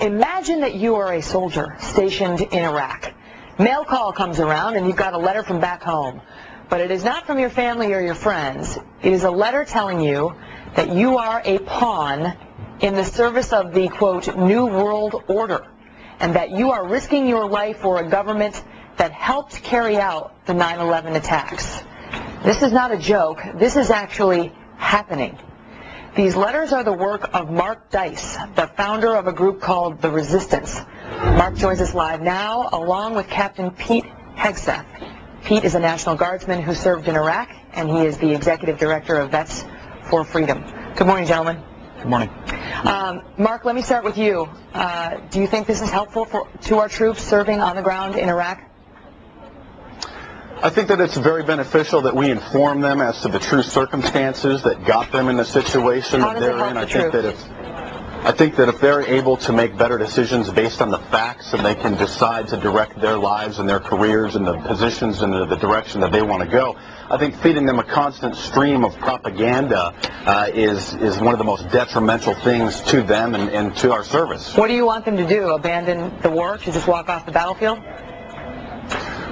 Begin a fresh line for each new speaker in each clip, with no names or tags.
Imagine that you are a soldier stationed in Iraq. Mail call comes around and you've got a letter from back home. But it is not from your family or your friends. It is a letter telling you that you are a pawn in the service of the, quote, New World Order, and that you are risking your life for a government that helped carry out the 9/11 attacks. This is not a joke. This is actually happening. These letters are the work of Mark Dice, the founder of a group called The Resistance. Mark joins us live now, along with Captain Pete Hegseth. Pete is a National Guardsman who served in Iraq, and he is the Executive Director of Vets for Freedom. Good morning, gentlemen.
Good morning.
Mark, let me start with you. Do you think this is helpful to our troops serving on the ground in Iraq?
I think that it's very beneficial that we inform them as to the true circumstances that got them in the situation that they're in. I think that if they're able to make better decisions based on the facts, and they can decide to direct their lives and their careers and the positions and the direction that they want to go, I think feeding them a constant stream of propaganda is one of the most detrimental things to them and to our service.
What do you want them to do? Abandon the war? To just walk off the battlefield?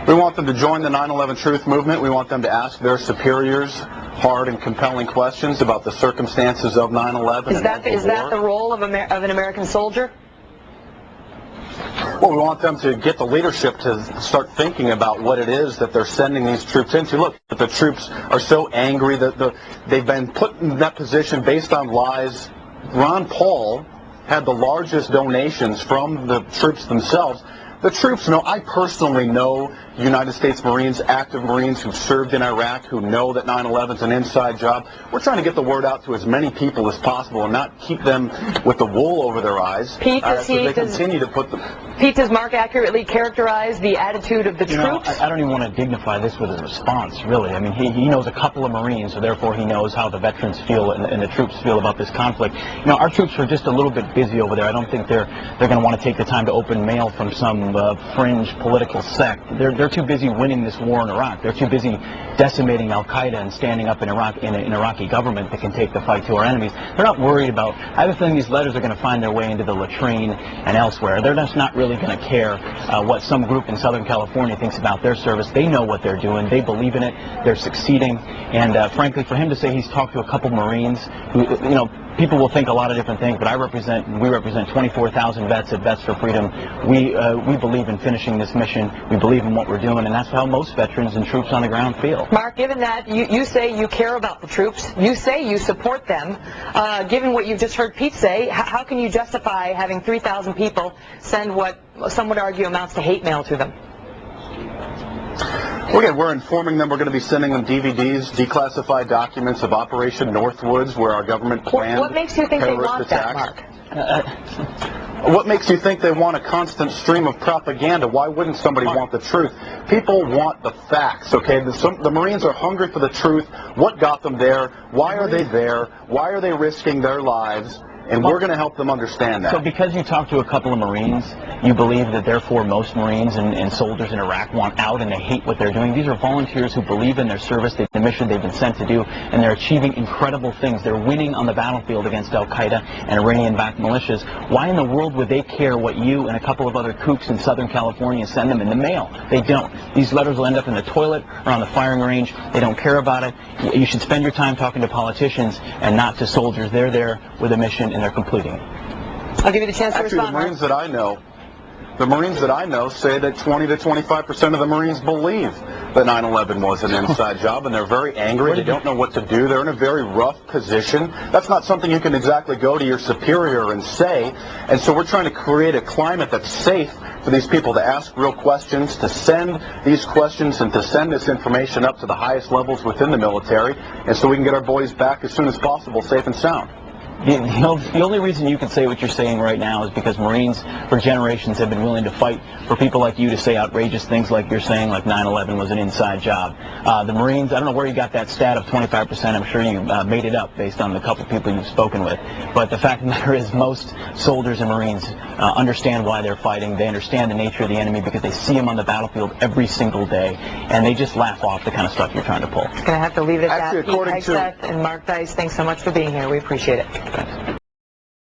We want them to join the 9/11 Truth Movement. We want them to ask their superiors hard and compelling questions about the circumstances of 9/11.
Is that the role of an American soldier?
Well, we want them to get the leadership to start thinking about what it is that they're sending these troops into. Look, the troops are so angry that they've been put in that position based on lies. Ron Paul had the largest donations from the troops themselves. The troops know, I personally know United States Marines, active Marines who've served in Iraq, who know that 9/11 is an inside job. We're trying to get the word out to as many people as possible and not keep them with the wool over their eyes.
Pete, Pete, does Mark accurately characterize the attitude of the troops?
I don't even want to dignify this with a response, really. I mean, he knows a couple of Marines, so therefore he knows how the veterans feel and the troops feel about this conflict. You know, our troops are just a little bit busy over there. I don't think they're going to want to take the time to open mail from some fringe political sect. They're too busy winning this war in Iraq. They're too busy decimating Al-Qaeda and standing up in Iraq in an Iraqi government that can take the fight to our enemies. They're not worried about. I have a feeling these letters are going to find their way into the latrine and elsewhere. They're just not really going to care what some group in Southern California thinks about their service. They know what they're doing. They believe in it. They're succeeding. And frankly, for him to say he's talked to a couple Marines who, you know, people will think a lot of different things, but we represent 24,000 vets at Vets for Freedom. We believe in finishing this mission. We believe in what we're doing, and that's how most veterans and troops on the ground feel.
Mark, given that you say you care about the troops, you say you support them, given what you've just heard Pete say, how can you justify having 3,000 people send what some would argue amounts to hate mail to them?
Well, again, we're informing them. We're going to be sending them DVDs, declassified documents of Operation Northwoods, where our government planned
What makes you think they want
attacks.
that, Mark?
What makes you think they want a constant stream of propaganda? Why wouldn't somebody want the truth? People want the facts, okay? The Marines are hungry for the truth. What got them there? Why are they there? Why are they risking their lives? And we're going to help them understand that.
So because you talked to a couple of Marines, you believe that therefore most Marines and soldiers in Iraq want out and they hate what they're doing. These are volunteers who believe in their service, the mission they've been sent to do, and they're achieving incredible things. They're winning on the battlefield against Al-Qaeda and Iranian-backed militias. Why in the world would they care what you and a couple of other kooks in Southern California send them in the mail? They don't. These letters will end up in the toilet or on the firing range. They don't care about it. You should spend your time talking to politicians and not to soldiers. They're there with a mission and they're completing it.
I'll give you the chance to respond.
The Marines that I know say that 20 to 25% of the Marines believe that 9/11 was an inside job, and they're very angry. They don't know what to do. They're in a very rough position. That's not something you can exactly go to your superior and say. And so we're trying to create a climate that's safe for these people to ask real questions, to send these questions, and to send this information up to the highest levels within the military, and so we can get our boys back as soon as possible, safe and sound.
The only reason you can say what you're saying right now is because Marines for generations have been willing to fight for people like you to say outrageous things like you're saying, like 9/11 was an inside job. The Marines, I don't know where you got that stat of 25%. I'm sure you made it up based on the couple people you've spoken with. But the fact of the matter is most soldiers and Marines understand why they're fighting. They understand the nature of the enemy because they see him on the battlefield every single day, and they just laugh off the kind of stuff you're trying to pull.
Going to have to leave it at that. Pete Hegseth and Mark Dice, thanks so much for being here. We appreciate it.